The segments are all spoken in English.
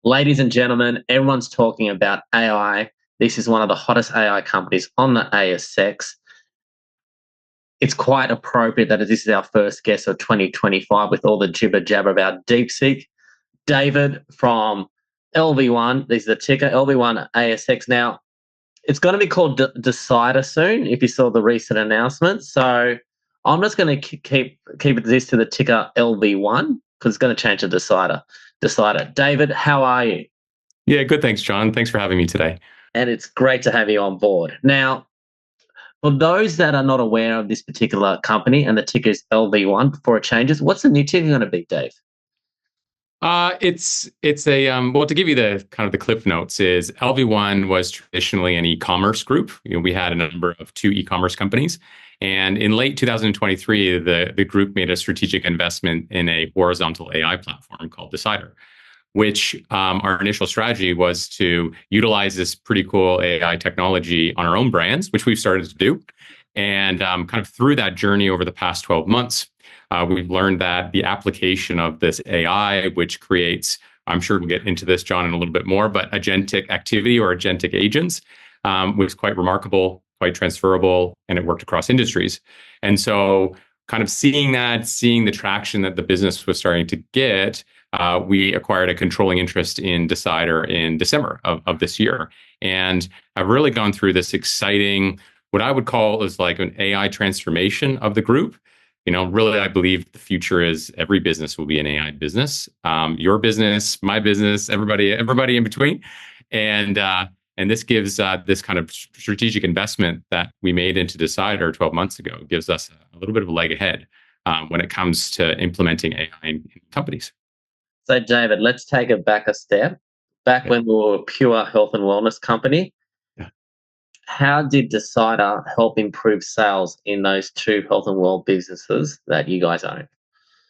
Ladies and gentlemen, everyone's talking about AI. This is one of the hottest AI companies on the ASX. It's quite appropriate that this is our first guest of 2025 with all the jibber jabber about DeepSeek. David from LV1, this is the ticker, LV1 ASX. Now, it's going to be called Decidr soon, if you saw the recent announcement. So I'm just going to keep this to the ticker LV1 because it's going to change to Decidr. David, how are you? Yeah, good. Thanks, John. Thanks for having me today. And it's great to have you on board. Now, for those that are not aware of this particular company and the ticker is LV1 before it changes, what's the new ticker going to be, Dave? It's a well, to give you the kind of the cliff notes is LV1 was traditionally an e-commerce group. We had a number of two e-commerce companies, and in late 2023, the group made a strategic investment in a horizontal AI platform called Decidr, which our initial strategy was to utilize this pretty cool AI technology on our own brands, which we've started to do. And kind of through that journey over the past 12 months, we've learned that the application of this AI, which creates, I'm sure we'll get into this, John, in a little bit more, but agentic activity or agentic agents was quite remarkable, quite transferable, and it worked across industries. And so kind of seeing the traction that the business was starting to get, we acquired a controlling interest in Decidr in December of this year. And I've really gone through this exciting, what I would call is like an AI transformation of the group. Really, I believe the future is every business will be an AI business. Your business, my business, everybody in between. And this gives this kind of strategic investment that we made into Decidr 12 months ago gives us a little bit of a leg ahead when it comes to implementing AI in companies. So, David, let's take it back a step. Back Yeah. when we were a pure health and wellness company, Yeah. how did Decidr help improve sales in those two health and well businesses that you guys own?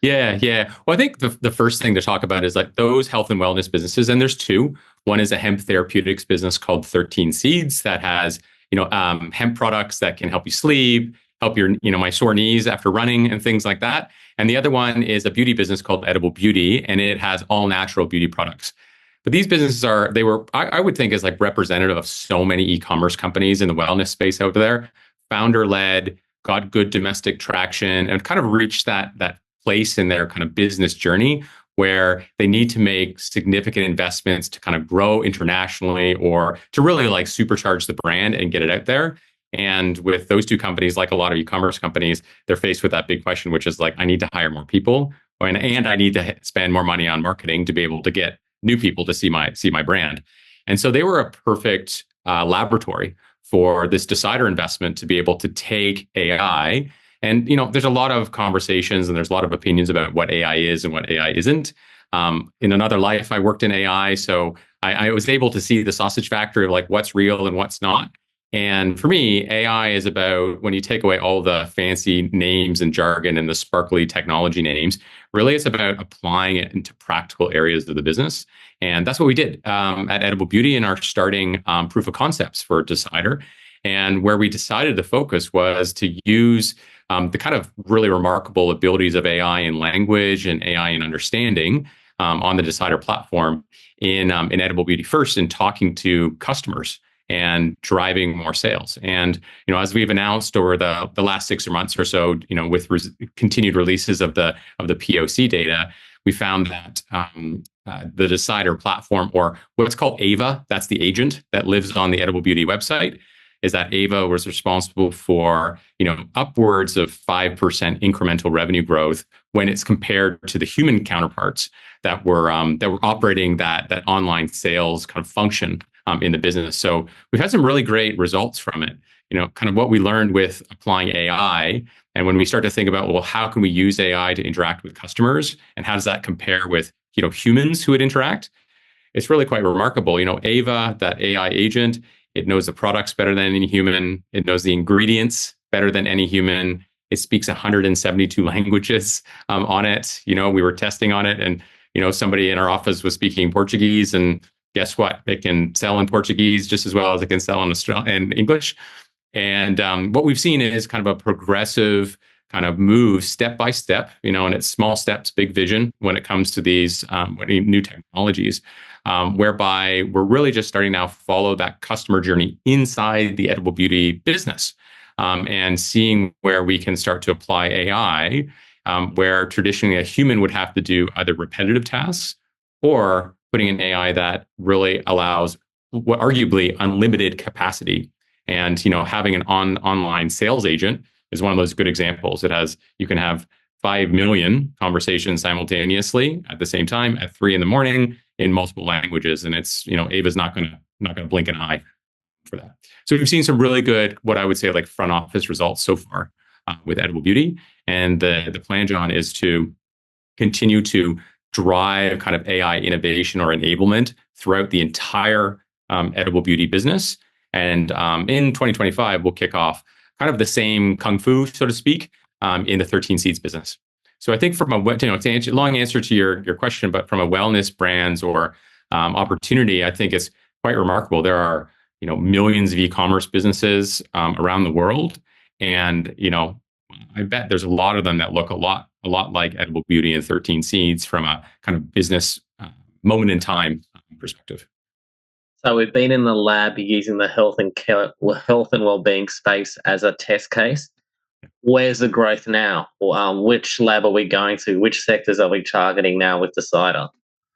Yeah, yeah. Well, I think the first thing to talk about is like those health and wellness businesses, and there's two. One is a hemp therapeutics business called 13 Seeds that has, hemp products that can help you sleep, help your, my sore knees after running and things like that. And the other one is a beauty business called Edible Beauty, and it has all natural beauty products. But these businesses I would think is like representative of so many e-commerce companies in the wellness space out there, founder led, got good domestic traction, and kind of reached that place in their kind of business journey where they need to make significant investments to kind of grow internationally or to really like supercharge the brand and get it out there. And with those two companies, like a lot of e-commerce companies, they're faced with that big question, which is like, I need to hire more people and I need to spend more money on marketing to be able to get new people to see my brand. And so they were a perfect laboratory for this Decidr investment to be able to take AI. And there's a lot of conversations and there's a lot of opinions about what AI is and what AI isn't. In another life, I worked in AI, so I was able to see the sausage factory of like what's real and what's not. And for me, AI is about when you take away all the fancy names and jargon and the sparkly technology names, really it's about applying it into practical areas of the business. And that's what we did at Edible Beauty in our starting proof of concepts for Decidr. And where we decided to focus was to use the kind of really remarkable abilities of AI in language and AI in understanding on the Decidr platform in Edible Beauty first and talking to customers and driving more sales. And as we've announced over the last 6 months or so, with continued releases of the POC data, we found that the Decidr platform, or what's called Ava, that's the agent that lives on the Edible Beauty website, is that Ava was responsible for upwards of 5% incremental revenue growth when it's compared to the human counterparts that were operating that online sales kind of function in the business. So we've had some really great results from it. Kind of what we learned with applying AI, and when we start to think about, well, how can we use AI to interact with customers, and how does that compare with humans who would interact? It's really quite remarkable. Ava, that AI agent, it knows the products better than any human. It knows the ingredients better than any human. It speaks 172 languages on it. We were testing on it, and somebody in our office was speaking Portuguese, and guess what? It can sell in Portuguese just as well as it can sell in English. And what we've seen is kind of a progressive kind of move step by step, and it's small steps, big vision when it comes to these new technologies, whereby we're really just starting now follow that customer journey inside the edible beauty business, and seeing where we can start to apply AI, where traditionally a human would have to do either repetitive tasks or putting an AI that really allows what arguably unlimited capacity. And having an online sales agent is one of those good examples. You can have 5 million conversations simultaneously at the same time at 3 a.m. in multiple languages, and it's Ava's not gonna blink an eye for that. So we've seen some really good, what I would say, like front office results so far with edible beauty, and the plan, John, is to continue to drive kind of AI innovation or enablement throughout the entire edible beauty business. And in 2025, we'll kick off kind of the same kung fu, so to speak, in the 13 Seeds business. So I think from it's a long answer to your question, but from a wellness brands or opportunity, I think it's quite remarkable. There are millions of e-commerce businesses around the world, and I bet there's a lot of them that look a lot like edible beauty and 13 Seeds from a kind of business moment in time perspective. So we've been in the lab using the health and well-being space as a test case. Where's the growth now? Which lab are we going to? Which sectors are we targeting now with Decidr?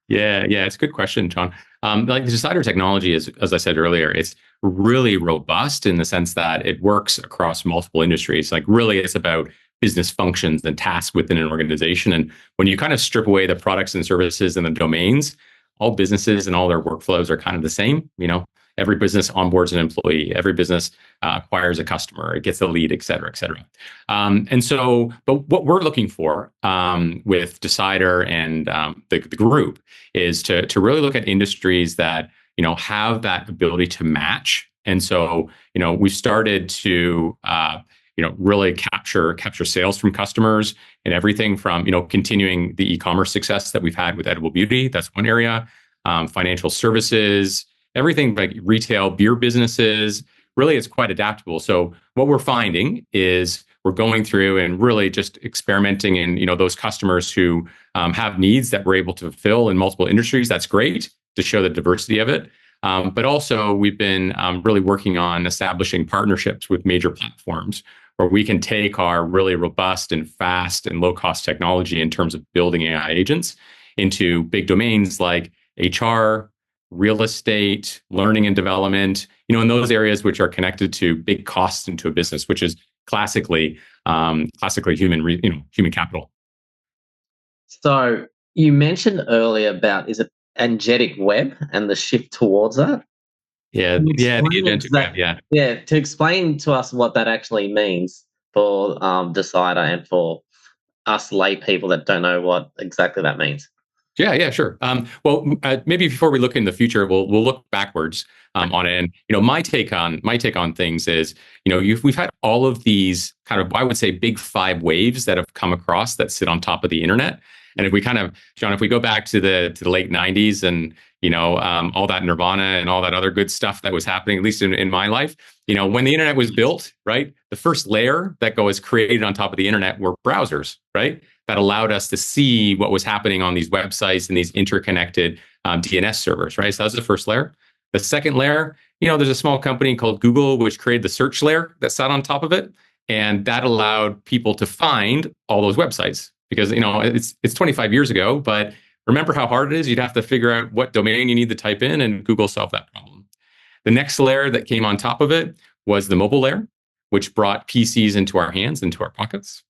Yeah, it's a good question, John. Like the Decidr technology is, as I said earlier, it's really robust in the sense that it works across multiple industries. Like really, it's about business functions and tasks within an organization. And when you kind of strip away the products and services and the domains, all businesses and all their workflows are kind of the same. Every business onboards an employee, every business acquires a customer, it gets a lead, et cetera, et cetera. But what we're looking for with Decidr and the group is to really look at industries that have that ability to match. And so we started to really capture sales from customers and everything from continuing the e-commerce success that we've had with edible beauty. That's one area. Financial services, everything like retail, beer businesses. Really, it's quite adaptable. So what we're finding is we're going through and really just experimenting in those customers who have needs that we're able to fulfill in multiple industries. That's great to show the diversity of it. But also, we've been really working on establishing partnerships with major platforms where we can take our really robust and fast and low-cost technology in terms of building AI agents into big domains like HR, real estate, learning and development, in those areas which are connected to big costs into a business, which is classically human capital. So you mentioned earlier about, is it agentic web and the shift towards that? Yeah, Can you yeah, the explain agentic web, yeah. Yeah, to explain to us what that actually means for Decider and for us lay people that don't know what exactly that means. Yeah, sure. Maybe before we look in the future, we'll look backwards on it. And my take on things is, we've had all of these kind of, I would say, big five waves that have come across that sit on top of the internet. And if we kind of, John, if we go back to the late '90s and all that Nirvana and all that other good stuff that was happening, at least in my life, when the internet was built, right, the first layer that was created on top of the internet were browsers, right? That allowed us to see what was happening on these websites and these interconnected DNS servers, right? So that was the first layer. The second layer, there's a small company called Google, which created the search layer that sat on top of it. And that allowed people to find all those websites because, it's 25 years ago, but remember how hard it is? You'd have to figure out what domain you need to type in, and Google solved that problem. The next layer that came on top of it was the mobile layer, which brought PCs into our hands, into our pockets.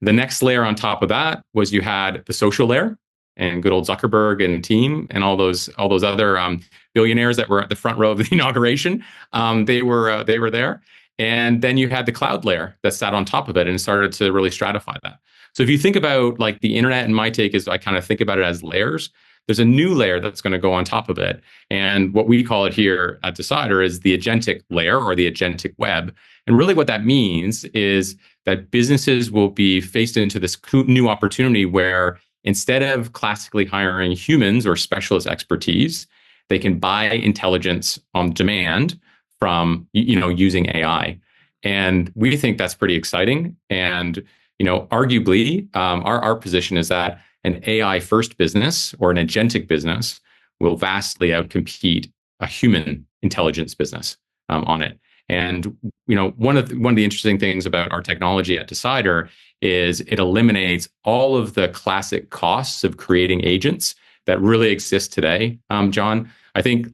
The next layer on top of that was you had the social layer and good old Zuckerberg and team and all those other billionaires that were at the front row of the inauguration. They were there. And then you had the cloud layer that sat on top of it and started to really stratify that. So if you think about like the internet, and my take is I kind of think about it as layers. There's a new layer that's going to go on top of it. And what we call it here at Decidr is the agentic layer or the agentic web. And really what that means is that businesses will be faced into this new opportunity where instead of classically hiring humans or specialist expertise, they can buy intelligence on demand from using AI. And we think that's pretty exciting. And arguably, our position is that an AI first business or an agentic business will vastly outcompete a human intelligence business on it. And one of the interesting things about our technology at Decidr is it eliminates all of the classic costs of creating agents that really exist today. John, I think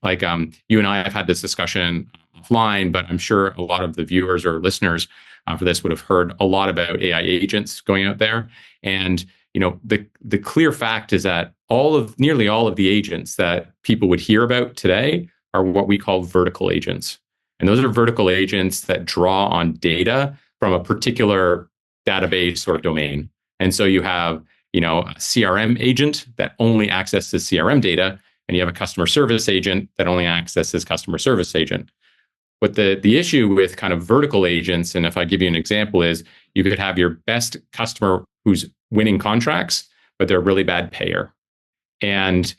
you and I have had this discussion offline, but I'm sure a lot of the viewers or listeners for this would have heard a lot about AI agents going out there. And the clear fact is that nearly all of the agents that people would hear about today are what we call vertical agents. And those are vertical agents that draw on data from a particular database or domain. And so you have, a CRM agent that only accesses CRM data, and you have a customer service agent that only accesses customer service agent. But the issue with kind of vertical agents, and if I give you an example, is you could have your best customer who's winning contracts, but they're a really bad payer. And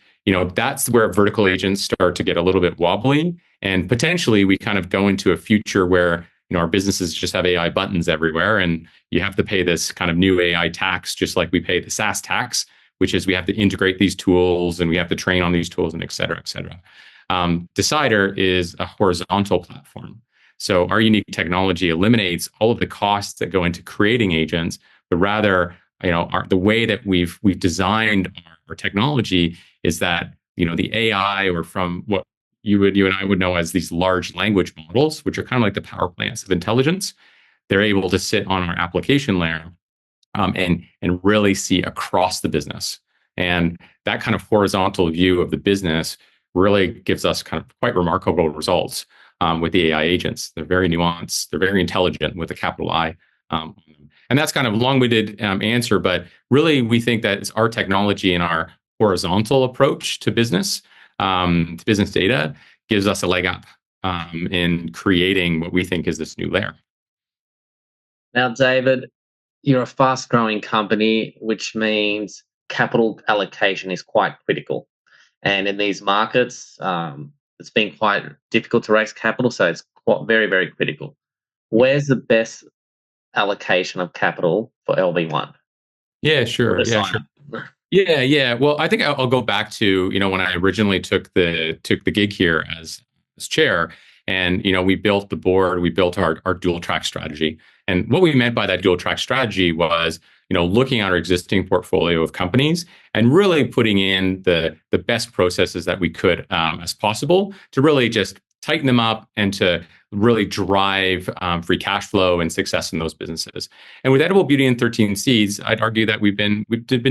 that's where vertical agents start to get a little bit wobbly, and potentially we kind of go into a future where our businesses just have AI buttons everywhere, and you have to pay this kind of new AI tax, just like we pay the SaaS tax, which is we have to integrate these tools and we have to train on these tools, and et cetera, et cetera. Decidr is a horizontal platform. So our unique technology eliminates all of the costs that go into creating agents, but rather, the way that we've designed our technology is that, the AI, or from what you and I would know as these large language models, which are kind of like the power plants of intelligence, they're able to sit on our application layer and really see across the business. And that kind of horizontal view of the business really gives us kind of quite remarkable results with the AI agents. They're very nuanced, they're very intelligent with a capital I. And that's kind of a long-winded answer, but really we think that it's our technology and our horizontal approach to business data gives us a leg up in creating what we think is this new layer. Now, David, you're a fast growing company, which means capital allocation is quite critical. And in these markets, it's been quite difficult to raise capital, so it's quite, very, very critical. Where's the best allocation of capital for LV1? Yeah, For sure. the Yeah, sign sure. up. Yeah. Well, I think I'll go back to when I originally took the gig here as chair, and we built the board, we built our dual track strategy, and what we meant by that dual track strategy was looking at our existing portfolio of companies and really putting in the best processes that we could as possible to really just tighten them up and to really drive free cash flow and success in those businesses. And with Edible Beauty and 13 Seeds, I'd argue that we've been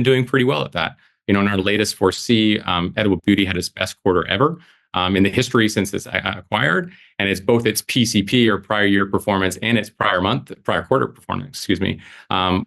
doing pretty well at that. In our latest 4C, Edible Beauty had its best quarter ever in the history since it's acquired, and it's both its PCP or prior year performance and its prior quarter performance, excuse me,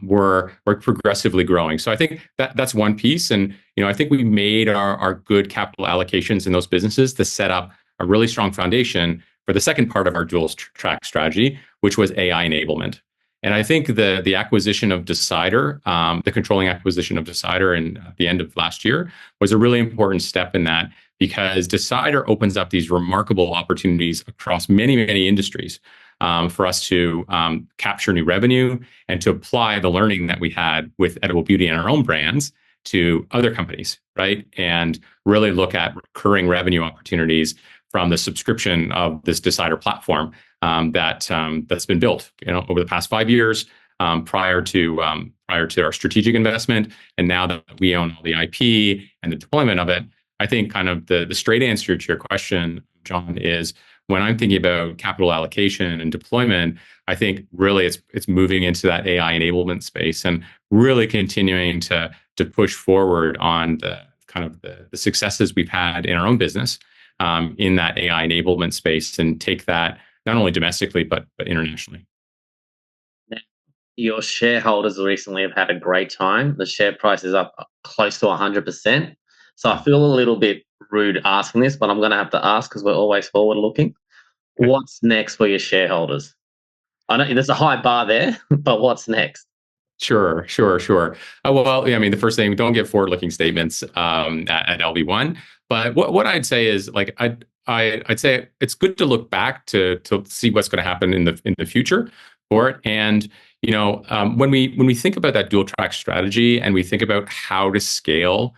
were progressively growing. So I think that's one piece, and I think we made our good capital allocations in those businesses to set up a really strong foundation for the second part of our dual track strategy, which was AI enablement. And I think the acquisition of Decidr, the controlling acquisition of Decidr at the end of last year, was a really important step in that, because Decidr opens up these remarkable opportunities across many, many industries for us to capture new revenue and to apply the learning that we had with Edible Beauty and our own brands to other companies, right? And really look at recurring revenue opportunities from the subscription of this Decidr platform that's been built, over the past 5 years, prior to our strategic investment, and now that we own all the IP and the deployment of it. I think kind of the straight answer to your question, John, is when I'm thinking about capital allocation and deployment, I think really it's moving into that AI enablement space and really continuing to push forward on the kind of the successes we've had in our own business in that AI enablement space, and take that not only domestically but internationally. Now, your shareholders recently have had a great time. The share price is up close to 100%. So I feel a little bit rude asking this, but I'm going to have to ask because we're always forward looking. Okay. What's next for your shareholders? I know there's a high bar there, but what's next? Sure. Well, yeah, I mean, the first thing, don't give forward-looking statements at LV1. But what I'd say is, like, I'd say it's good to look back to see what's going to happen in the future for it. And When we think about that dual track strategy and we think about how to scale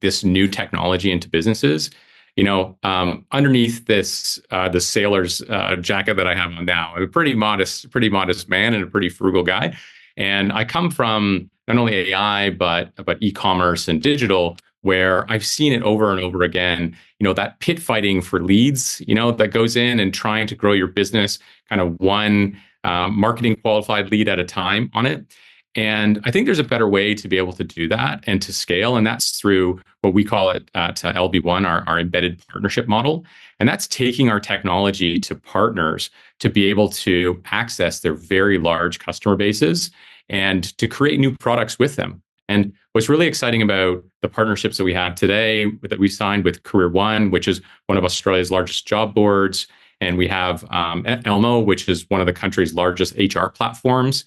this new technology into businesses, underneath this the sailor's jacket that I have on now, I'm a pretty modest man and a pretty frugal guy, and I come from not only AI but e-commerce and digital, where I've seen it over and over again. That pit fighting for leads, that goes in and trying to grow your business, kind of one marketing qualified lead at a time on it. And I think there's a better way to be able to do that and to scale. And that's through what we call it at LV1, our embedded partnership model. And that's taking our technology to partners to be able to access their very large customer bases and to create new products with them. And what's really exciting about the partnerships that we have today, that we signed with Career One, which is one of Australia's largest job boards, and we have Elmo, which is one of the country's largest HR platforms.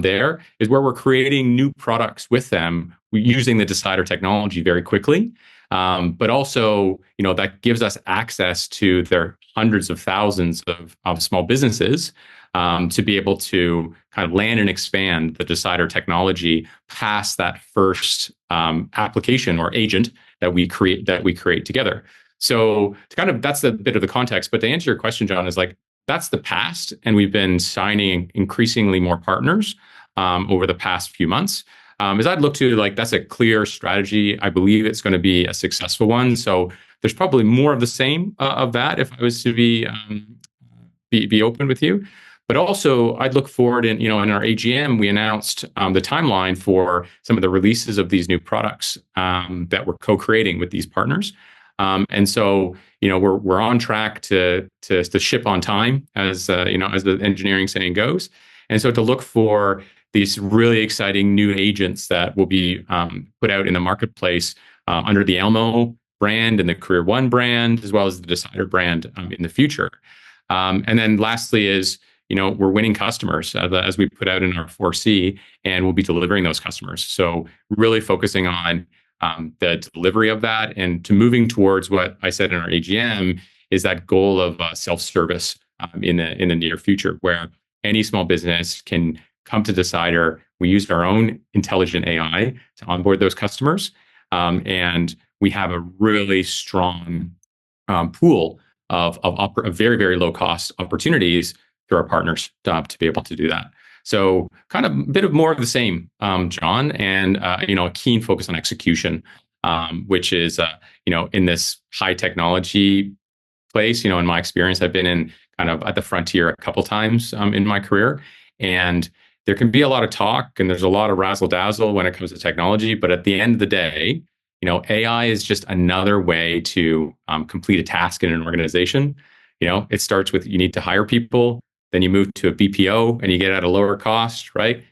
There is where we're creating new products with them using the Decidr technology very quickly. But also, that gives us access to their hundreds of thousands of small businesses to be able to kind of land and expand the Decidr technology past that first application or agent that we create together. So that's a bit of the context. But to answer your question, John, is like that's the past, and we've been signing increasingly more partners over the past few months. As I'd look to, like, that's a clear strategy. I believe it's going to be a successful one. So there's probably more of the same of that if I was to be open with you. But also, I'd look forward in our AGM, we announced the timeline for some of the releases of these new products that we're co-creating with these partners. And so, we're on track to ship on time, as as the engineering saying goes. And so, to look for these really exciting new agents that will be put out in the marketplace under the Elmo brand and the Career One brand, as well as the Decidr brand in the future. And then lastly is, we're winning customers as we put out in our 4C, and we'll be delivering those customers. So really focusing on the delivery of that and to moving towards what I said in our AGM is that goal of self-service in the near future, where any small business can come to Decidr. We use our own intelligent AI to onboard those customers, and we have a really strong pool of very, very low cost opportunities through our partners to be able to do that. So kind of a bit of more of the same, John, and a keen focus on execution, which is in this high technology place. In my experience, I've been in kind of at the frontier a couple times in my career, and there can be a lot of talk and there's a lot of razzle dazzle when it comes to technology. But at the end of the day, AI is just another way to complete a task in an organization. It starts with you need to hire people, then you move to a BPO and you get at a lower cost, right?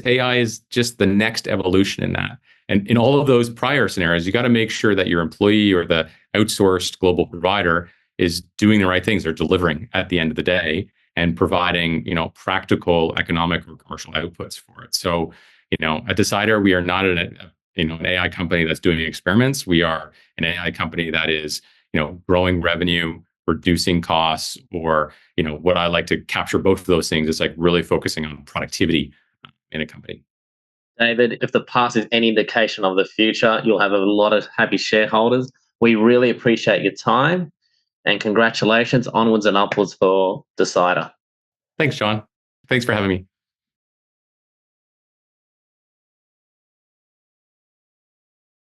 AI is just the next evolution in that. And in all of those prior scenarios, you got to make sure that your employee or the outsourced global provider is doing the right things. They're delivering at the end of the day and providing, practical economic or commercial outputs for it. So, at Decidr, we are not an AI company that's doing experiments. We are an AI company that is, growing revenue, reducing costs, or, what I like to capture both of those things is like really focusing on productivity in a company. David, if the past is any indication of the future, you'll have a lot of happy shareholders. We really appreciate your time, and congratulations onwards and upwards for Decidr. Thanks, John. Thanks for having me.